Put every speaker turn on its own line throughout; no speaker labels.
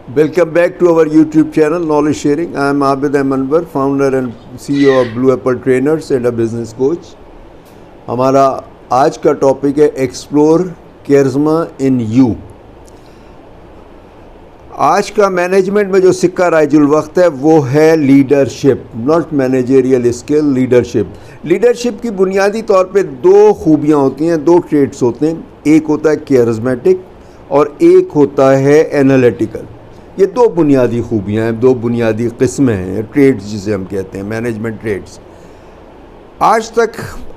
Welcome back to our YouTube channel, Knowledge Sharing. I am Abid Anwar, founder and CEO of Blue Apple Trainers and a business coach. हमारा आज का topic है explore charisma in you. आज का management में जो सिक्का राइजुल वक्त है वो है leadership, not managerial skill, leadership. Leadership की बुनियादी तौर पे दो खूबियाँ होती हैं, दो ट्रेड्स होते हैं। एक होता है कैरिज्मेटिक और एक होता है एनालिटिकल। ये दो बुनियादी खूबियाँ हैं, दो बुनियादी किस्में हैं, ट्रेड्स जिसे हम कहते हैं, मैनेजमेंट ट्रेड्स। आज तक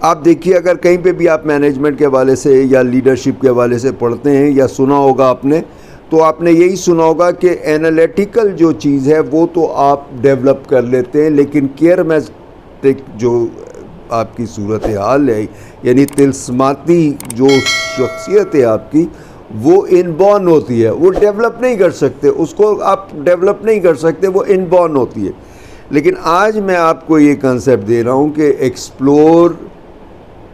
आप देखिए, अगर कहीं पे भी आप मैनेजमेंट के हवाले से या लीडरशिप के हवाले से पढ़ते हैं या सुना होगा आपने, तो आपने यही सुना होगा कि एनालिटिकल जो चीज़ है वो तो आप डेवलप कर लेते हैं, लेकिन कैरिज्मेटिक जो आपकी सूरत हाल है, यानी तिल्स्माती जो शख्सियत है आपकी, वो इनबॉर्न होती है, वो डेवलप नहीं कर सकते, उसको आप डेवलप नहीं कर सकते, वो इनबॉर्न होती है। लेकिन आज मैं आपको ये कंसेप्ट दे रहा हूँ कि एक्सप्लोर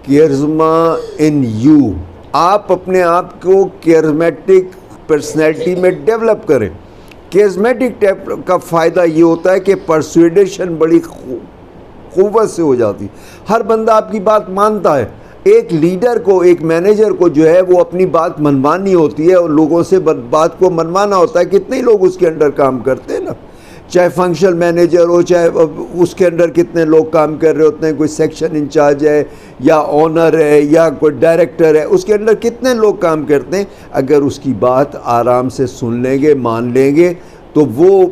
कैरिज्मा इन यू। आप अपने आप को कैरिज्मेटिक पर्सनैलिटी में डेवलप करें। कैरिज्मेटिक का फ़ायदा ये होता है कि परसुएडेशन बड़ी क़ुव्वत से हो जाती, हर बंदा आपकी बात मानता है। एक लीडर को, एक मैनेजर को जो है वो अपनी बात मनवानी होती है और लोगों से बात को मनवाना होता है। कितने लोग उसके अंडर काम करते हैं ना, चाहे फंक्शनल मैनेजर हो, चाहे उसके अंडर कितने लोग काम कर रहे होते हैं, कोई सेक्शन इंचार्ज है या ऑनर है या कोई डायरेक्टर है, उसके अंदर कितने लोग काम करते हैं। अगर उसकी बात आराम से सुन लेंगे, मान लेंगे, तो वो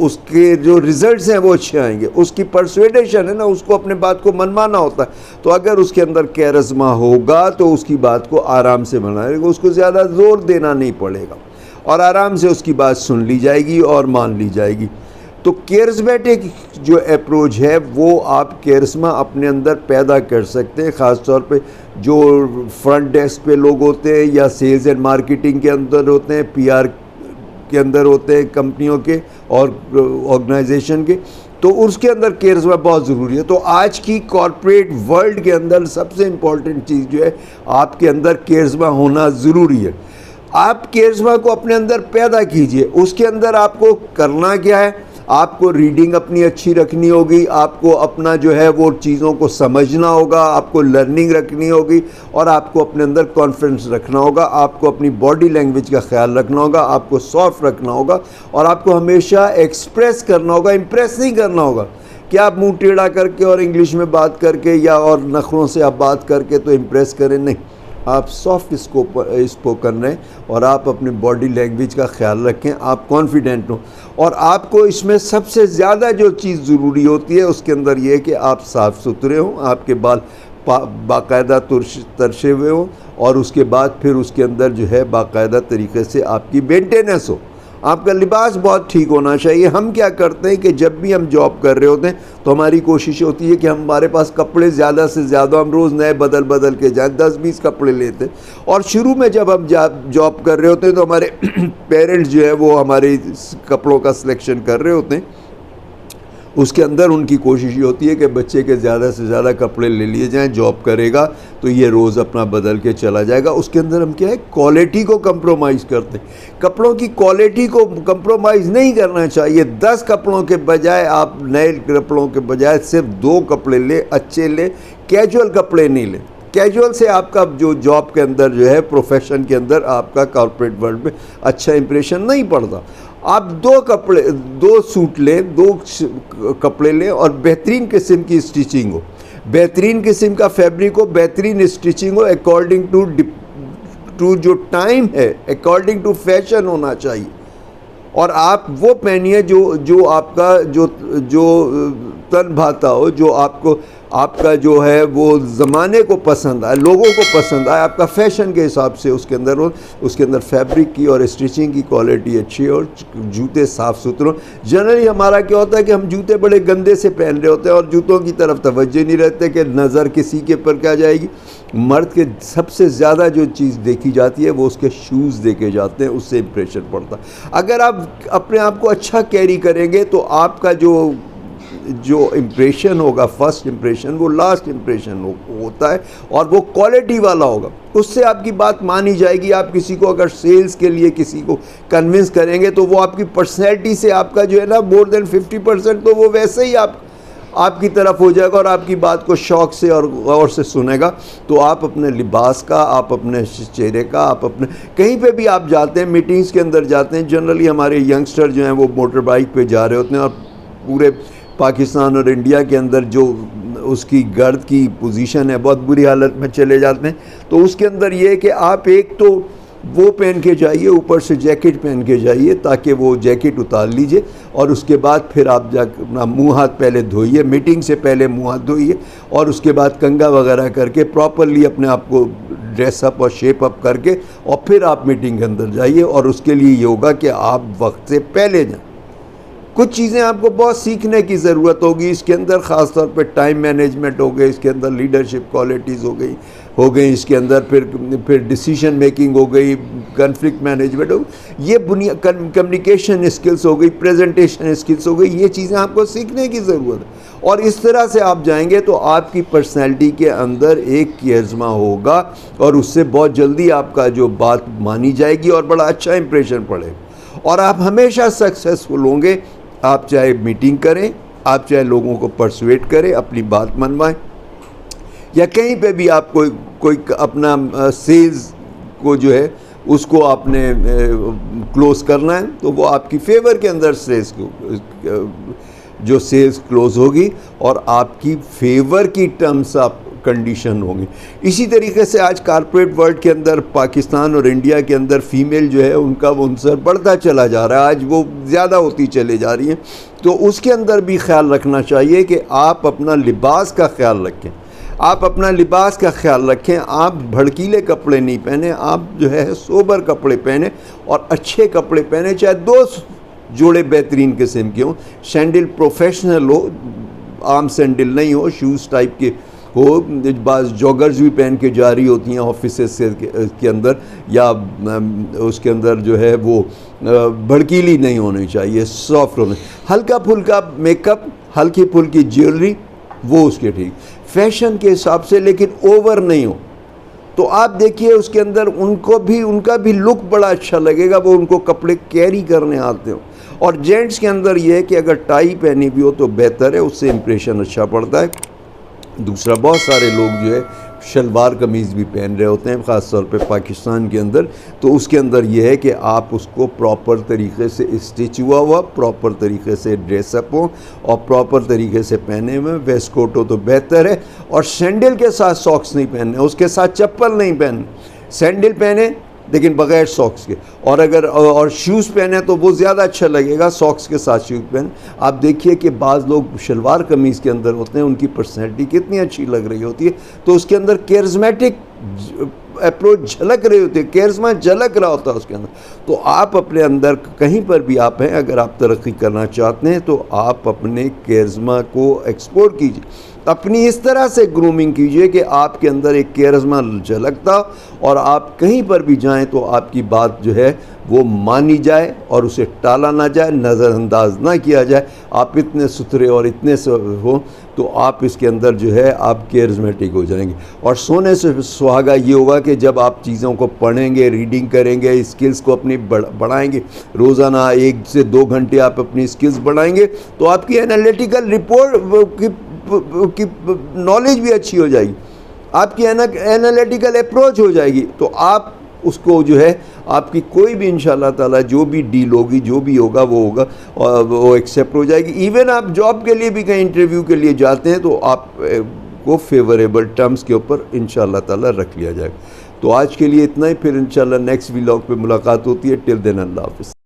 उसके जो रिज़ल्ट्स हैं वो अच्छे आएंगे। उसकी परसुएडेशन है ना, उसको अपने बात को मनवाना होता है। तो अगर उसके अंदर कैरिज्मा होगा तो उसकी बात को आराम से मनाएगा, उसको ज़्यादा ज़ोर देना नहीं पड़ेगा और आराम से उसकी बात सुन ली जाएगी और मान ली जाएगी। तो कैरिज्मेटिक जो अप्रोच है वो आप कैरिज्मा अपने अंदर पैदा कर सकते हैं। ख़ास तौर पे जो फ्रंट डेस्क पे लोग होते हैं या सेल्स एंड मार्केटिंग के अंदर होते हैं, पीआर के अंदर होते हैं कंपनियों के और ऑर्गेनाइजेशन के, तो उसके अंदर कैरिज्मा बहुत ज़रूरी है। तो आज की कॉरपोरेट वर्ल्ड के अंदर सबसे इम्पॉर्टेंट चीज़ जो है, आपके अंदर कैरिज्मा होना ज़रूरी है। आप कैरिज्मा को अपने अंदर पैदा कीजिए। उसके अंदर आपको करना क्या है, आपको रीडिंग अपनी अच्छी रखनी होगी, आपको अपना जो है वो चीज़ों को समझना होगा, आपको लर्निंग रखनी होगी और आपको अपने अंदर कॉन्फिडेंस रखना होगा, आपको अपनी बॉडी लैंग्वेज का ख्याल रखना होगा, आपको सॉफ्ट रखना होगा और आपको हमेशा एक्सप्रेस करना होगा, इम्प्रेस नहीं करना होगा कि आप मुंह टेढ़ा करके और इंग्लिश में बात करके या और नखरों से आप बात करके तो इम्प्रेस करें। नहीं, आप सॉफ्ट स्पोकन रहें और आप अपनी बॉडी लैंग्वेज का ख्याल रखें, आप कॉन्फिडेंट हों। और आपको इसमें सबसे ज़्यादा जो चीज़ ज़रूरी होती है उसके अंदर ये है कि आप साफ़ सुथरे हों, आपके बाल बाकायदा तरशे हुए हों और उसके बाद फिर उसके अंदर जो है बाकायदा तरीके से आपकी मेंटेनेंस हो, आपका लिबास बहुत ठीक होना चाहिए। हम क्या करते हैं कि जब भी हम जॉब कर रहे होते हैं तो हमारी कोशिश होती है कि हमारे पास कपड़े ज़्यादा से ज़्यादा, हम रोज़ नए बदल बदल के जाएँ, 10-20 कपड़े लेते हैं। और शुरू में जब हम जॉब कर रहे होते हैं तो हमारे पेरेंट्स जो है वो हमारे कपड़ों का सिलेक्शन कर रहे होते हैं। उसके अंदर उनकी कोशिश ये होती है कि बच्चे के ज़्यादा से ज़्यादा कपड़े ले लिए जाएं, जॉब करेगा तो ये रोज़ अपना बदल के चला जाएगा। उसके अंदर हम क्या है, क्वालिटी को कंप्रोमाइज़ करते हैं। कपड़ों की क्वालिटी को कंप्रोमाइज़ नहीं करना चाहिए। 10 कपड़ों के बजाय, आप नए कपड़ों के बजाय सिर्फ 2 कपड़े ले, अच्छे ले, कैजुअल कपड़े नहीं ले। कैजुअल से आपका जो जॉब के अंदर जो है, प्रोफेशन के अंदर आपका कॉर्पोरेट वर्ल्ड में अच्छा इंप्रेशन नहीं पड़ता। आप 2 सूट लें, 2 कपड़े लें और बेहतरीन किस्म की स्टिचिंग हो, बेहतरीन किस्म का फैब्रिक हो, बेहतरीन स्टिचिंग हो, अकॉर्डिंग टू जो टाइम है, अकॉर्डिंग टू फैशन होना चाहिए। और आप वो पहनिए जो आपका जो तन भाता हो, जो आपका जो है वो ज़माने को पसंद आए, लोगों को पसंद आए, आपका फैशन के हिसाब से उसके अंदर हो। उसके अंदर फैब्रिक की और स्टिचिंग की क्वालिटी अच्छी हो और जूते साफ़ सुथरे हो। जनरली हमारा क्या होता है कि हम जूते बड़े गंदे से पहन रहे होते हैं और जूतों की तरफ तवज्जो नहीं रहते कि नज़र किसी के पर क्या जाएगी। मर्द के सबसे ज़्यादा जो चीज़ देखी जाती है वो उसके शूज़ देखे जाते हैं, उससे इम्प्रेशन पड़ता है। अगर आप अपने आप को अच्छा कैरी करेंगे तो आपका जो जो इम्प्रेशन होगा, फर्स्ट इम्प्रेशन, वो लास्ट इम्प्रेशन होता है और वो क्वालिटी वाला होगा। उससे आपकी बात मानी जाएगी। आप किसी को अगर सेल्स के लिए किसी को कन्विंस करेंगे तो वो आपकी पर्सनैलिटी से आपका जो है ना मोर देन 50% तो वो वैसे ही आपकी तरफ हो जाएगा और आपकी बात को शौक़ से और गौर से सुनेगा। तो आप अपने लिबास का, आप अपने चेहरे का, आप अपने कहीं पे भी आप जाते हैं, मीटिंग्स के अंदर जाते हैं, जनरली हमारे यंगस्टर जो हैं वो मोटर बाइक पे जा रहे होते हैं और पूरे पाकिस्तान और इंडिया के अंदर जो उसकी गर्द की पोजीशन है बहुत बुरी हालत में चले जाते हैं। तो उसके अंदर ये है कि आप एक तो वो पहन के जाइए, ऊपर से जैकेट पहन के जाइए ताकि वो जैकेट उतार लीजिए और उसके बाद फिर आप जाकर अपना मुँह हाथ पहले धोइए, मीटिंग से पहले मुँह हाथ धोइए और उसके बाद कंघा वगैरह करके प्रॉपरली अपने आप को ड्रेसअप और शेप अप करके और फिर आप मीटिंग के अंदर जाइए। और उसके लिए ये होगा कि आप वक्त से पहले जाएँ। कुछ चीज़ें आपको बहुत सीखने की ज़रूरत होगी इसके अंदर, ख़ास तौर पे टाइम मैनेजमेंट हो गई, इसके अंदर लीडरशिप क्वालिटीज़ हो गई, इसके अंदर फिर डिसीजन मेकिंग हो गई, कन्फ्लिक्ट मैनेजमेंट हो गई, ये कम्युनिकेशन स्किल्स हो गई, प्रेजेंटेशन स्किल्स हो गई। ये चीज़ें आपको सीखने की ज़रूरत है और इस तरह से आप जाएंगे तो आपकी पर्सनैलिटी के अंदर एक कियरमा होगा और उससे बहुत जल्दी आपका जो बात मानी जाएगी और बड़ा अच्छा इंप्रेशन पड़ेगा और आप हमेशा सक्सेसफुल होंगे। आप चाहे मीटिंग करें, आप चाहे लोगों को परसुएट करें, अपनी बात मनवाएं या कहीं पे भी आप कोई अपना सेल्स को जो है उसको आपने क्लोज़ करना है तो वो आपकी फेवर के अंदर सेल्स जो सेल्स क्लोज़ होगी और आपकी फेवर की टर्म्स आप कंडीशन होंगी। इसी तरीके से आज कॉर्पोरेट वर्ल्ड के अंदर पाकिस्तान और इंडिया के अंदर फ़ीमेल जो है उनका वंसर बढ़ता चला जा रहा है, आज वो ज़्यादा होती चली जा रही हैं। तो उसके अंदर भी ख्याल रखना चाहिए कि आप अपना लिबास का ख्याल रखें, आप अपना लिबास का ख्याल रखें। आप भड़कीले कपड़े नहीं पहने, आप जो है सोबर कपड़े पहने और अच्छे कपड़े पहने, चाहे 2 जोड़े बेहतरीन किस्म के हों, सैंडल प्रोफेशनल हो, आम सैंडल नहीं हो, शूज़ टाइप के हो। बाज़ जॉगर्स भी पहन के जा रही होती हैं ऑफिस के अंदर, या उसके अंदर जो है वो भड़कीली नहीं होनी चाहिए, सॉफ्ट होने, हल्का फुल्का मेकअप, हल्की फुल्की ज्वेलरी, वो उसके ठीक फैशन के हिसाब से, लेकिन ओवर नहीं हो। तो आप देखिए उसके अंदर उनका भी लुक बड़ा अच्छा लगेगा, वो उनको कपड़े कैरी करने आते हो। और जेंट्स के अंदर ये है कि अगर टाई पहनी भी हो तो बेहतर है, उससे इम्प्रेशन अच्छा पड़ता है। दूसरा, बहुत सारे लोग जो है शलवार कमीज़ भी पहन रहे होते हैं, ख़ास तौर पे पाकिस्तान के अंदर। तो उसके अंदर ये है कि आप उसको प्रॉपर तरीके से स्टिच हुआ प्रॉपर तरीके से ड्रेसअप हो और प्रॉपर तरीके से पहने हुए, वेस्ट कोट हो तो बेहतर है। और सैंडल के साथ सॉक्स नहीं पहनने, उसके साथ चप्पल नहीं पहनने, सैंडल पहने लेकिन बग़ैर सॉक्स के, और शूज़ पहने तो वो ज़्यादा अच्छा लगेगा, सॉक्स के साथ शूज़ पहने। आप देखिए कि बाज़ लोग शलवार कमीज़ के अंदर होते हैं, उनकी पर्सनैलिटी कितनी अच्छी लग रही होती है, तो उसके अंदर कैरिज़मेटिक अप्रोच झलक रही होती है, कैरिज़मा झलक रहा होता है उसके अंदर। तो आप अपने अंदर कहीं पर भी आप हैं, अगर आप तरक्की करना चाहते हैं तो आप अपने कैरिज़मा को एक्सपोर्ट कीजिए, अपनी इस तरह से ग्रूमिंग कीजिए कि आपके अंदर एक कैरिज़मा झलकता और आप कहीं पर भी जाएं तो आपकी बात जो है वो मानी जाए और उसे टाला ना जाए, नज़रअंदाज ना किया जाए। आप इतने सुथरे और इतने हो तो आप इसके अंदर जो है आप कैरिज़मेटिक हो जाएंगे। और सोने से सुहागा ये होगा कि जब आप चीज़ों को पढ़ेंगे, रीडिंग करेंगे, स्किल्स को अपनी बढ़ाएंगे, रोज़ाना 1 से 2 घंटे आप अपनी स्किल्स बढ़ाएंगे तो आपकी एनालिटिकल रिपोर्ट की नॉलेज भी अच्छी हो जाएगी, आपकी एनालिटिकल अप्रोच हो जाएगी। तो आप उसको जो है आपकी कोई भी इंशाल्लाह ताला जो भी डील होगी, जो भी होगा वो होगा और वो एक्सेप्ट हो जाएगी। इवन आप जॉब के लिए भी कहीं इंटरव्यू के लिए जाते हैं तो आप को फेवरेबल टर्म्स के ऊपर इंशाल्लाह ताला रख लिया जाएगा। तो आज के लिए इतना ही, फिर इंशाल्लाह नेक्स्ट व्लॉग पे मुलाकात होती है। टिल देन अल्लाह हाफ़िज़।